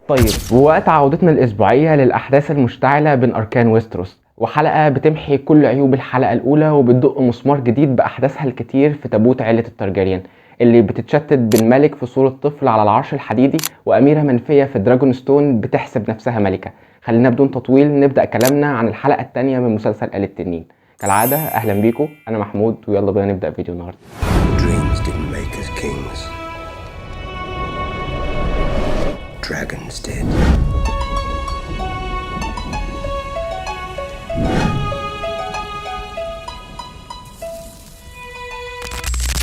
طيب، ووقت عودتنا الأسبوعية للأحداث المشتعلة بين أركان ويستروس، وحلقة بتمحي كل عيوب الحلقة الأولى وبتدق مسمار جديد بأحداثها الكتير في تابوت عيلة الترجريان اللي بتتشتت بين ملك في صورة طفل على العرش الحديدي وأميرة منفية في دراجون ستون بتحسب نفسها ملكة. خلينا بدون تطويل نبدأ كلامنا عن الحلقة التانية من مسلسل آل التنين. كالعادة أهلا بيكم، أنا محمود ويلا بينا نبدأ فيديو النهاردة. Dreams didn't make us kings. Dragons did.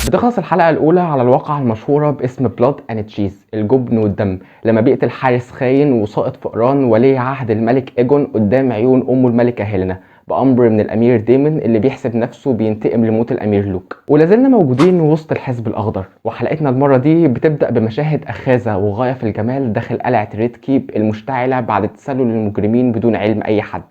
بتخلص الحلقة الأولى على الواقعة المشهورة باسم بلاد أند تشيز، الجبن والدم، لما بيقتل حارس خاين وساقط فئران ولي عهد الملك إيجون قدام عيون أمه الملكة هيلينا بأمر من الأمير ديمون اللي بيحسب نفسه بينتقم لموت الأمير لوك. ولازلنا موجودين وسط الحزب الأخضر، وحلقتنا المرة دي بتبدأ بمشاهد أخاذة وغاية في الجمال داخل قلعة ريد كيب المشتعلة بعد تسلل المجرمين بدون علم أي حد.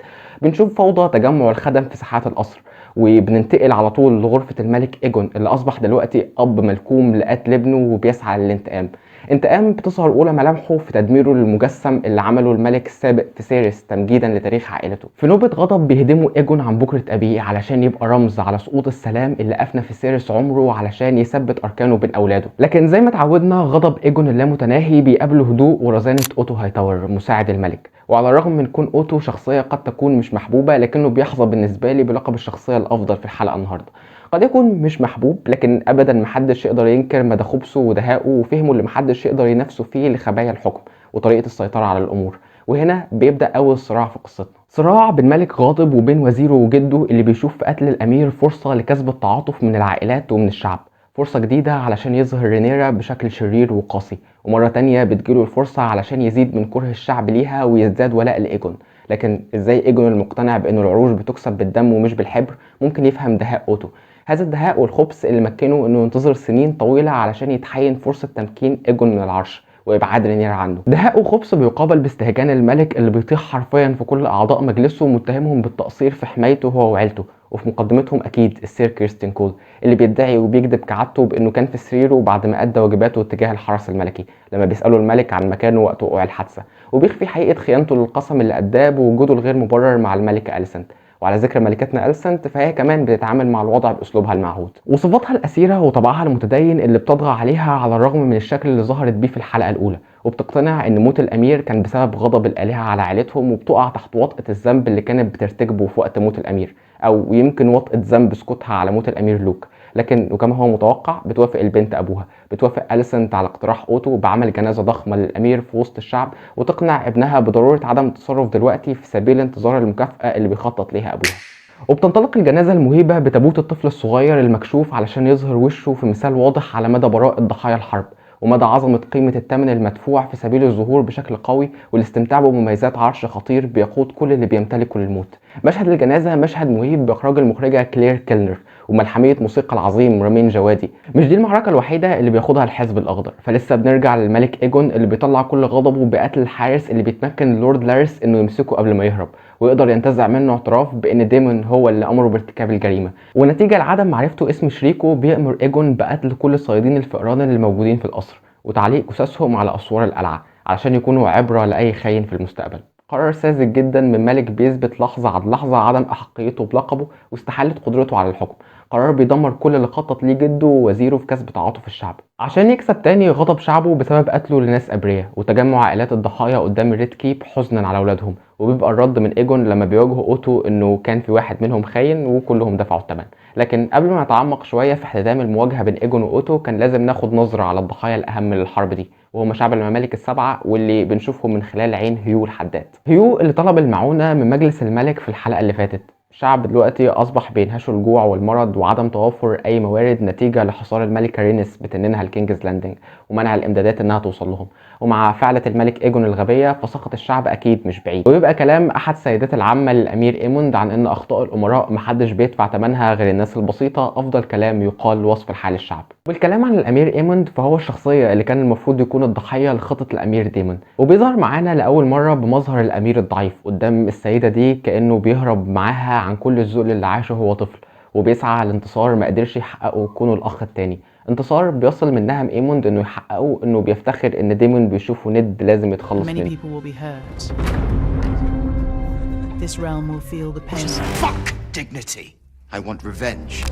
بنشوف فوضى تجمع الخدم في ساحات القصر، وبننتقل على طول لغرفة الملك إيجون اللي أصبح دلوقتي أب ملكوم لقتل ابنه وبيسعى للانتقام. انتقام بتظهر أولى ملامحه في تدميره للمجسم اللي عمله الملك السابق فيسيريس تمجيدا لتاريخ عائلته. في نوبة غضب بيهدموا إيجون عن بكرة أبيه علشان يبقى رمز على سقوط السلام اللي أفنى فيسيريس عمره علشان يثبت أركانه بين أولاده. لكن زي ما اتعودنا غضب إيجون اللامتناهي بيقابله هدوء ورزانة أوتو هايتاور مساعد الملك. وعلى الرغم من كون اوتو شخصية قد تكون مش محبوبة، لكنه بيحظى بالنسبة لي بلقب الشخصية الافضل في الحلقة النهاردة. قد يكون مش محبوب، لكن ابدا محدش يقدر ينكر مدى خبثه ودهائه وفهمه اللي محدش يقدر ينافسه فيه لخبايا الحكم وطريقة السيطرة على الامور. وهنا بيبدأ اول صراع في قصتنا، صراع بين ملك غاضب وبين وزيره وجده اللي بيشوف في قتل الامير فرصة لكسب التعاطف من العائلات ومن الشعب، فرصة جديدة علشان يظهر رينيرا بشكل شرير وقاسي، ومرة تانية بتجيله الفرصة علشان يزيد من كره الشعب ليها ويزداد ولاء لإيجون. لكن ازاي إيجون المقتنع بأن العروش بتكسب بالدم ومش بالحبر ممكن يفهم دهاء أوتو؟ هذا الدهاء والخبث اللي مكنه انه ينتظر سنين طويلة علشان يتحين فرصة تمكين إيجون من العرش وابعاد رينيرا عنه. دهاء وخبث بيقابل باستهجان الملك اللي بيطيح حرفيا في كل اعضاء مجلسه متهمهم بالتقصير في حمايته هو وعيلته، وفي مقدمتهم اكيد السير كيرستين كول اللي بيدعي وبيكذب كعادته بانه كان في سريره بعد ما ادى واجباته تجاه الحرس الملكي لما بيسالوا الملك عن مكانه وقت وقوع الحادثه، وبيخفي حقيقه خيانته للقسم اللي اداه بوجوده الغير مبرر مع الملكه أليسنت. وعلى ذكر ملكتنا أليسنت فهي كمان بتتعامل مع الوضع باسلوبها المعهود وصفاتها الاسيره وطبعها المتدين اللي بتطغى عليها على الرغم من الشكل اللي ظهرت بيه في الحلقه الاولى، وبتقتنع ان موت الامير كان بسبب غضب الالهه على عائلتهم وبتقع تحت وطأة الذنب اللي كانت بترتكبه في وقت موت الامير، او يمكن وطأة ذنب سكوتها على موت الامير لوك. لكن وكما هو متوقع بتوافق البنت ابوها، بتوافق أليسنت على اقتراح اوتو بعمل جنازه ضخمه للامير في وسط الشعب وتقنع ابنها بضروره عدم التصرف دلوقتي في سبيل انتظار المكافاه اللي بيخطط ليها ابوها. وبتنطلق الجنازة المهيبة بتابوت الطفل الصغير المكشوف علشان يظهر وشه في مثال واضح على مدى براءة ضحايا الحرب ومدى عظمة قيمة الثمن المدفوع في سبيل الظهور بشكل قوي والاستمتاع بمميزات عرش خطير بيقود كل اللي بيمتلكه للموت. مشهد الجنازة مشهد مهيب بإخراج المخرجة كلير كيلنر وملحمية موسيقى العظيم رامين جوادي. مش دي المعركة الوحيدة اللي بياخدها الحزب الأخضر، فلسه بنرجع للملك إيجون اللي بيطلع كل غضبه بقتل الحارس اللي بيتمكن اللورد لاريس إنه يمسكه قبل ما يهرب ويقدر ينتزع منه اعتراف بان ديمون هو اللي امره بارتكاب الجريمه. ونتيجه لعدم معرفته اسم شريكه بيامر ايجون بقتل كل صيادين الفئران اللي موجودين في القصر وتعليق جثثهم على اسوار القلعه علشان يكونوا عبره لاي خاين في المستقبل. قرار ساذج جدا من ملك بيثبت لحظه عن لحظه عدم احقيته بلقبه واستحاله قدرته على الحكم، قرار بيدمر كل اللي خطط ليه جده ووزيره في كسب تعاطف الشعب عشان يكسب تاني غضب شعبه بسبب قتله لناس ابرياء وتجمع عائلات الضحايا قدام الريد كيب حزنا على اولادهم. وبيبقى الرد من ايجون لما بيواجهوا اوتو انه كان في واحد منهم خاين وكلهم دفعوا الثمن. لكن قبل ما نتعمق شويه في احتدام المواجهه بين ايجون واوتو كان لازم ناخد نظره على الضحايا الاهم للحرب دي، وهم شعب الممالك السبعه واللي بنشوفهم من خلال عين هيو الحداد. هيو اللي طلب المعونه من مجلس الملك في الحلقه اللي فاتت. الشعب دلوقتي اصبح بينهشه الجوع والمرض وعدم توافر اي موارد نتيجه لحصار الملكه رينيس بتنينها الكينجز لاندنج ومنع الامدادات انها توصل لهم. ومع فعلة الملك ايجون الغبية فسخط الشعب اكيد مش بعيد. ويبقى كلام احد سيدات العامة للامير ايموند عن ان اخطاء الامراء محدش بيدفع ثمنها غير الناس البسيطة افضل كلام يقال وصف الحال الشعب. والكلام عن الامير ايموند فهو الشخصية اللي كان المفروض يكون الضحية لخطة الامير ديمون، وبيظهر معانا لاول مرة بمظهر الامير الضعيف قدام السيدة دي كأنه بيهرب معاها عن كل الذل اللي عاشه هو طفل وبيسعى لانتصار ما قدرش يحققه كونه الاخ التاني، انتصار بيصل منها ايموند انه يحققوا انه بيفتخر ان ديمون بيشوفه ند لازم يتخلص Many منه. people will be hurt. This realm will feel the pain. Fuck dignity. I want revenge.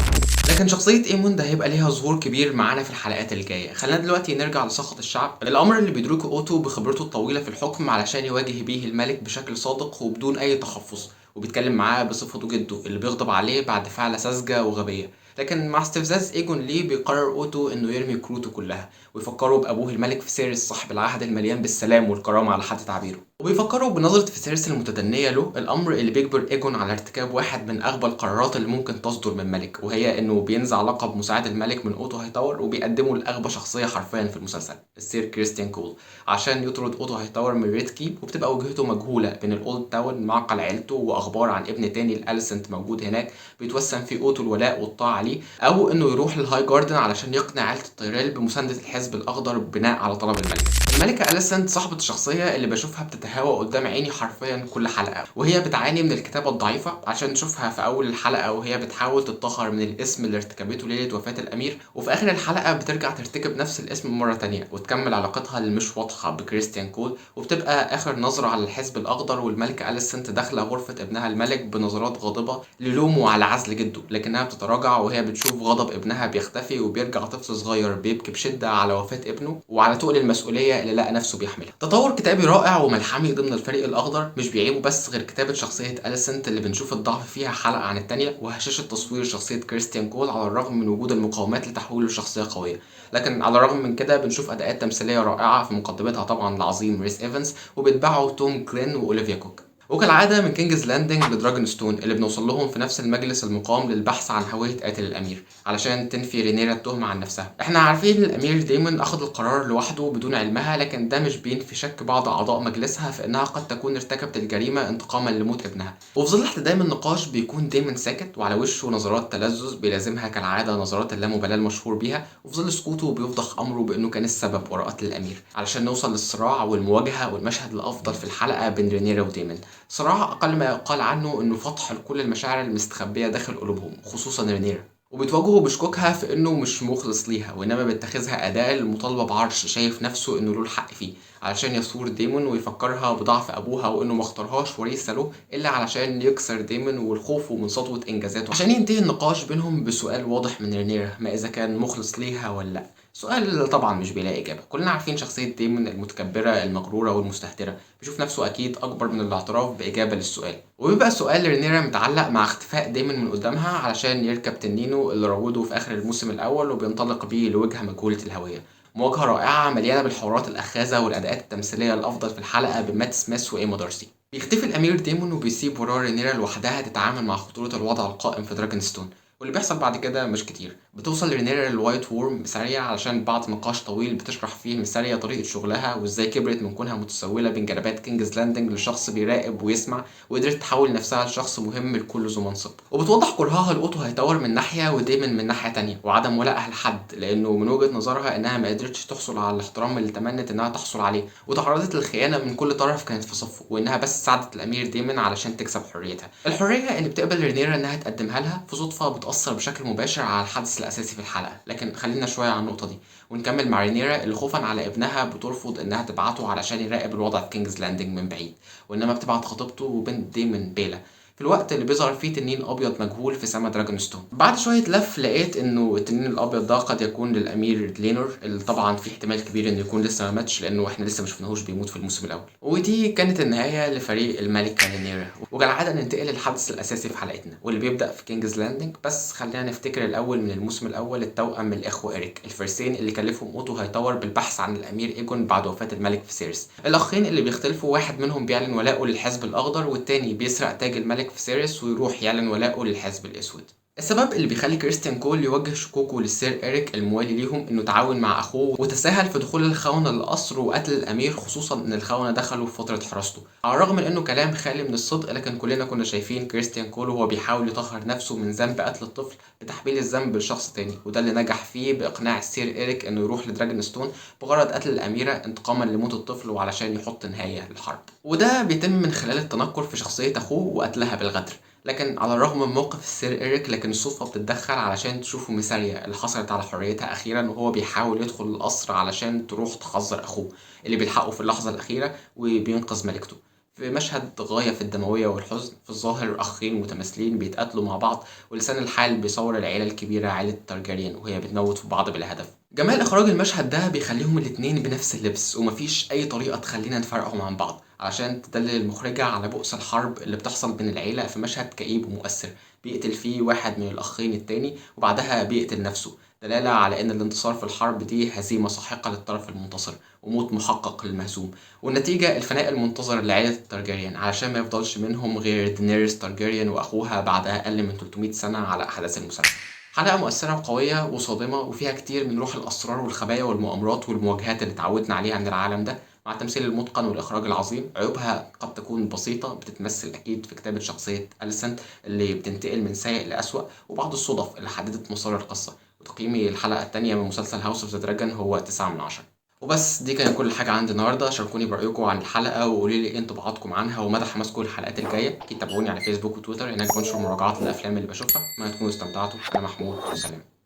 لكن شخصية ايمون ده هيبقى ليها ظهور كبير معانا في الحلقات الجاية. خلينا دلوقتي نرجع لسخط الشعب، الأمر اللي بيدركه أوتو بخبرته الطويلة في الحكم علشان يواجه بيه الملك بشكل صادق وبدون أي تحفظ، وبيتكلم معاه بصفته جده اللي بيغضب عليه بعد فعل ساذجة وغبية. لكن مع استفزاز ايجون ليه بيقرر اوتو انه يرمي كروته كلها ويفكره بابوه الملك فيسيريس صاحب العهد المليان بالسلام والكرامه على حد تعبيره، وبيفكروا بنظره فيسيريس المتدنيه له، الامر اللي بيجبر ايجون على ارتكاب واحد من اغبى القرارات اللي ممكن تصدر من ملك، وهي انه بينزع لقب مساعد الملك من اوتو هايتاور وبيقدمه لاغبى شخصيه حرفيا في المسلسل السير كريستيان كول عشان يطرد اوتو هايتاور من ريد كيب، وبتبقى وجهته مجهوله بين الاولد تاون معقل عيلته واخبار عن ابن تاني الاليسنت موجود هناك بيتوسم فيه اوتو الولاء والطاعه ليه، او انه يروح للهاي جاردن علشان يقنع عيله الطيرال بمسانده الحزب الاخضر بناء على طلب الملك. الملكه اليسنت صاحبه الشخصيه اللي بشوفها بتتهاوى قدام عيني حرفيا كل حلقه، وهي بتعاني من الكتابه الضعيفه عشان نشوفها في اول الحلقه وهي بتحاول تتطهر من الاسم اللي ارتكبته ليله وفاه الامير، وفي اخر الحلقه بترجع ترتكب نفس الاسم مره تانية وتكمل علاقتها اللي مش واضحه بكريستيان كول، وبتبقى اخر نظره على الحزب الاخضر والملكه اليسنت داخله غرفه ابنها الملك بنظرات غاضبه للومه على عزل جده، لكنها بتتراجع وهي بتشوف غضب ابنها بيختفي وبيرجع طفل صغير بيبكي بشده على وفاه ابنه وعلى تقل المسؤوليه اللي لقى نفسه بيحملها. تطور كتابي رائع وملحمي ضمن الفريق الاخضر مش بيعيبه بس غير كتابه شخصيه اليسنت اللي بنشوف الضعف فيها حلقه عن الثانيه، وهشاشه تصوير شخصيه كريستيان كول على الرغم من وجود المقاومات لتحويله لشخصيه قويه. لكن على الرغم من كده بنشوف اداءات تمثيليه رائعه في مقدمتها طبعا العظيم ريس ايفنز وبيتبعوا توم كلين واوليفيا كوك. وكالعادة من كينجز لاندنج لدراجون ستون اللي بنوصل لهم في نفس المجلس المقام للبحث عن هوية قاتل الأمير علشان تنفي رينيرا التهمة عن نفسها. احنا عارفين ان الأمير دايمون أخذ القرار لوحده بدون علمها، لكن ده مش بينفي شك بعض أعضاء مجلسها في انها قد تكون ارتكبت الجريمة انتقاما لموت ابنها. وفي ظل احتدام النقاش بيكون دايمون ساكت وعلى وشه نظرات تلذذ بيلازمها كالعادة نظرات اللامبالاة المشهور بيها، وفي ظل سكوته بيفضح أمره بأنه كان السبب وراء قتل الأمير علشان نوصل للصراع والمواجهة والمشهد الأفضل في الحلقة بين رينيرا ودايمون. صراع أقل ما يقال عنه إنه فتح لكل المشاعر المستخبية داخل قلوبهم خصوصا رينيرا، وبتواجهه بشكوكها في إنه مش مخلص ليها وإنما بيتخذها أداة للمطالبة بعرش شايف نفسه إنه له الحق فيه علشان يثور دايمون ويفكرها بضعف أبوها وإنه ما اختارهاش وريثة له إلا علشان يكسر دايمون والخوف من سطوة إنجازاته، عشان ينتهي النقاش بينهم بسؤال واضح من رينيرا ما إذا كان مخلص ليها ولا لأ. سؤال طبعا مش بيلاقي إجابة. كلنا عارفين شخصية دايمون المتكبرة المغرورة والمستهترة بيشوف نفسه أكيد أكبر من الاعتراف بإجابة للسؤال، وبيبقى سؤال رينيرا متعلق مع اختفاء دايمون من قدامها علشان يركب تنينو اللي روده في آخر الموسم الأول وبينطلق بيه لوجهة مجهولة الهوية. مواجهة رائعة مليانة بالحوارات الأخاذة والأداءات التمثيلية الأفضل في الحلقة بمات سميث وإيما دارسي. بيختفي الأمير دايمون وبيسيب وراه رينيرا لوحدها تتعامل مع خطورة الوضع القائم في دراجون ستون، واللي بيحصل بعد كده مش كتير. بتوصل رينيرا للوايت وورم بسريع علشان بعد نقاش طويل بتشرح فيه مسارية طريقة شغلها وازاي كبرت من كونها متسولة بين جنبات كينجز لاندنج لشخص بيراقب ويسمع وقدرت تحول نفسها لشخص مهم لكل ذو منصب، وبتوضح كرهها لأوتو هايتاور من ناحية ودايمون من ناحية تانية وعدم ولائها لحد لأنه من وجهة نظرها إنها ما قدرتش تحصل على الاحترام اللي تمنت إنها تحصل عليه، وتعرضت للخيانة من كل طرف كانت في صفه، وإنها بس ساعدت الأمير دايمون علشان تكسب حريتها. الحرية اللي بتقبل رينيرا إنها تقدمها لها في صدفة بتأثر بشكل مباشر على الحدث الأساسي في الحلقة. لكن خلينا شوية على النقطة دي ونكمل مع رينيرا اللي خوفا على ابنها بترفض إنها تبعته علشان يراقب الوضع في كينجز لاندنج من بعيد، وإنما بتبعت خطيبته وبنت دايمون بيلا في الوقت اللي بيظهر فيه تنين ابيض مجهول في سما دراجون ستون. بعد شويه لف لقيت انه التنين الابيض ده قد يكون للامير لينور اللي طبعا في احتمال كبير انه يكون لسه ما ماتش لانه احنا لسه ما شفناهوش بيموت في الموسم الاول. ودي كانت النهايه لفريق الملكه رينيرا، وكالعاده ننتقل للحدث الاساسي في حلقتنا واللي بيبدا في كينجز لاندنج. بس خلينا نفتكر الاول من الموسم الاول التوأم من الاخوه إيريك الفرسين اللي كلفهم اوتو هايتاور بالبحث عن الامير ايجون بعد وفاه الملك فيسيريس. الاخين اللي بيختلفوا واحد منهم بيعلن ولاءه للحزب الاخضر والتاني بيسرق تاج الملك فيسيريس ويروح يعلن ولاءه للحزب الاسود. السبب اللي بيخلي كريستيان كول يوجه شكوكه للسير إيريك الموالي ليهم انه تعاون مع اخوه وتساهل في دخول الخونة للقصر وقتل الامير، خصوصا ان الخونة دخلوا في فترة حراسته. على الرغم من انه كلام خالي من الصدق، لكن كلنا كنا شايفين كريستيان كول وهو بيحاول يطهر نفسه من ذنب قتل الطفل بتحميل الذنب لشخص تاني، وده اللي نجح فيه باقناع السير إيريك انه يروح لدراجون ستون بغرض قتل الاميرة انتقاما لموت الطفل وعلشان يحط نهاية للحرب. وده بيتم من خلال التنكر في شخصية اخوه وقتلها بالغدر. لكن على الرغم من موقف السير إيريك، لكن الصدفة بتتدخل علشان تشوفوا ميساريا اللي حصلت على حريتها أخيرا وهو بيحاول يدخل القصر علشان تروح تحذر أخوه اللي بيلحقه في اللحظة الأخيرة وبينقذ ملكته. في مشهد غاية في الدموية والحزن، في الظاهر أخين متماثلين بيتقاتلوا مع بعض، ولسان الحال بيصور العيلة الكبيرة عيلة تارجاريان وهي بتموت في بعض بلا هدف. جمال إخراج المشهد ده بيخليهم الاتنين بنفس اللبس، ومفيش أي طريقة تخلينا نفرقهم عن بعض علشان تدلل المخرجة على بؤس الحرب اللي بتحصل بين العيلة في مشهد كئيب ومؤثر بيقتل فيه واحد من الأخين التاني وبعدها بيقتل نفسه، دلالة على إن الانتصار في الحرب دي هزيمة ساحقة للطرف المنتصر وموت محقق للمهزوم، والنتيجة الفناء المنتظر لعائلة التارجاريان علشان ما يفضلش منهم غير دينيريس تارجاريان وأخوها بعد أقل من 300 سنة على أحداث المسلسل. حلقة مؤثرة وقوية وصادمة وفيها كتير من روح الأسرار والخبايا والمؤامرات والمواجهات اللي اتعودنا عليها من العالم ده، مع التمثيل المتقن والإخراج العظيم. عيوبها قد تكون بسيطة بتتمثل أكيد في كتابة شخصية أليسنت اللي بتنتقل من سيء لأسوأ، وبعض الصدف اللي حددت مسار القصة. وتقييمي الحلقة التانية من مسلسل هاوس اوف ذا دراجون هو 9/10. وبس دي كانت كل حاجة عندي النهاردة. شاركوني برأيكم عن الحلقة وقولوا لي ايه انطباعاتكم عنها ومدى حماسكم للحلقات الجاية. أكيد تابعوني على فيسبوك وتويتر، هناك بنشر مراجعات للأفلام اللي بشوفها. ما تكونوا استمتعتوا. أنا محمود، سلام.